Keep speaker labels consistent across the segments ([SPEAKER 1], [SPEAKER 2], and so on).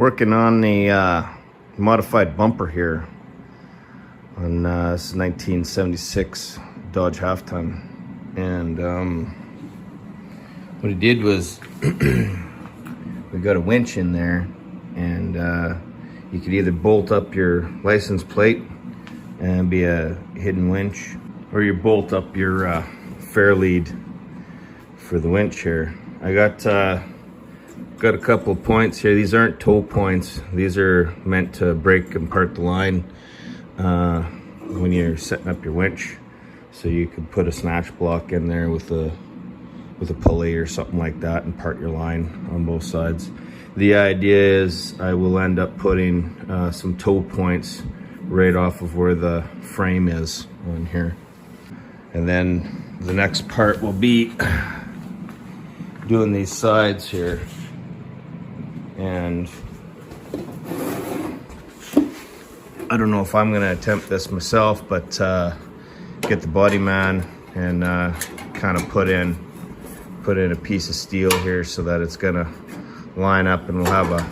[SPEAKER 1] Working on the modified bumper here on this is 1976 Dodge half ton, and what he did was we got a winch in there, and you could either bolt up your license plate and be a hidden winch, or you bolt up your fair lead for the winch here. I got a couple of points here. These aren't tow points. These are meant to break and part the line when you're setting up your winch. So you could put a snatch block in there with a pulley or something like that and part your line on both sides. The idea is I will end up putting some tow points right off of where the frame is on here. And then the next part will be doing these sides here. And I don't know if I'm gonna attempt this myself, but get the body man and kind of put in a piece of steel here so that it's gonna line up, and we'll have a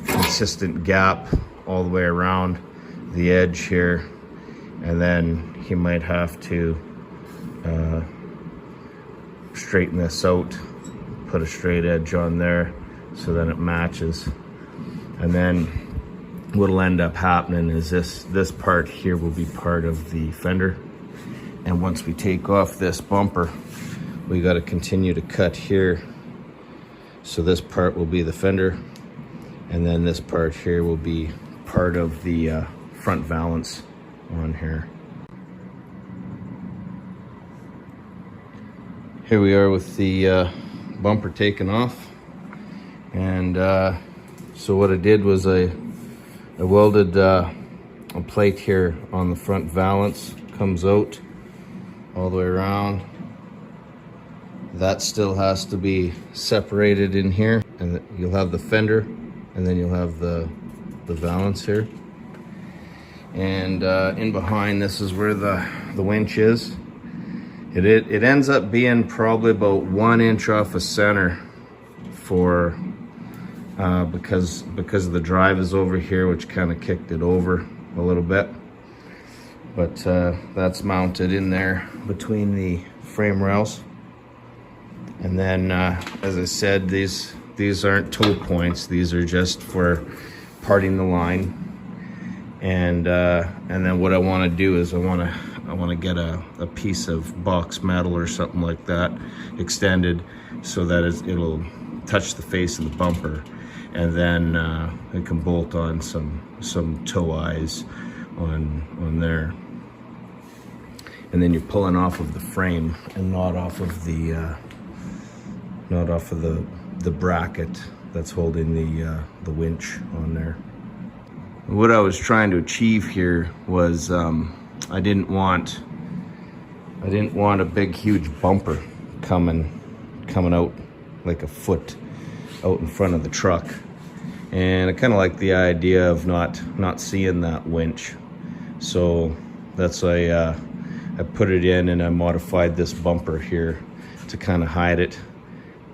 [SPEAKER 1] consistent gap all the way around the edge here. And then he might have to straighten this out, put a straight edge on there so that it matches. And then what'll end up happening is this part here will be part of the fender. And once we take off this bumper, we got to continue to cut here. So this part will be the fender, and then this part here will be part of the front valance on here. Here we are with the bumper taken off. And so what I did was I welded a plate here on the front valance. Comes out all the way around. That still has to be separated in here, and you'll have the fender, and then you'll have the valance here. And in behind, this is where the winch is. It ends up being probably about 1 inch off of center for because the drive is over here, which kind of kicked it over a little bit. But that's mounted in there between the frame rails. And then, as I said, these aren't tow points. These are just for parting the line. And then what I want to do is I want to get a piece of box metal or something like that extended so that it'll touch the face of the bumper, and then it can bolt on some toe eyes on there. And then you're pulling off of the frame and not off of the bracket that's holding the winch on there. What I was trying to achieve here was I didn't want a big huge bumper coming out like a foot out in front of the truck. And I kind of like the idea of not seeing that winch. So that's why I put it in, and I modified this bumper here to kind of hide it.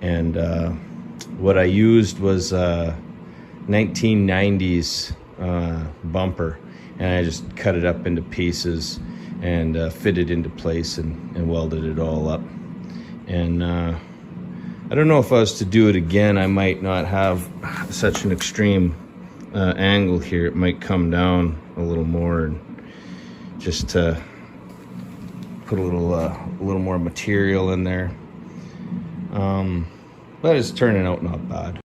[SPEAKER 1] And what I used was 1990s bumper, and I just cut it up into pieces and fit it into place and welded it all up. And I don't know if I was to do it again, I might not have such an extreme angle here. It might come down a little more, and just to put a little more material in there. But it's turning out not bad.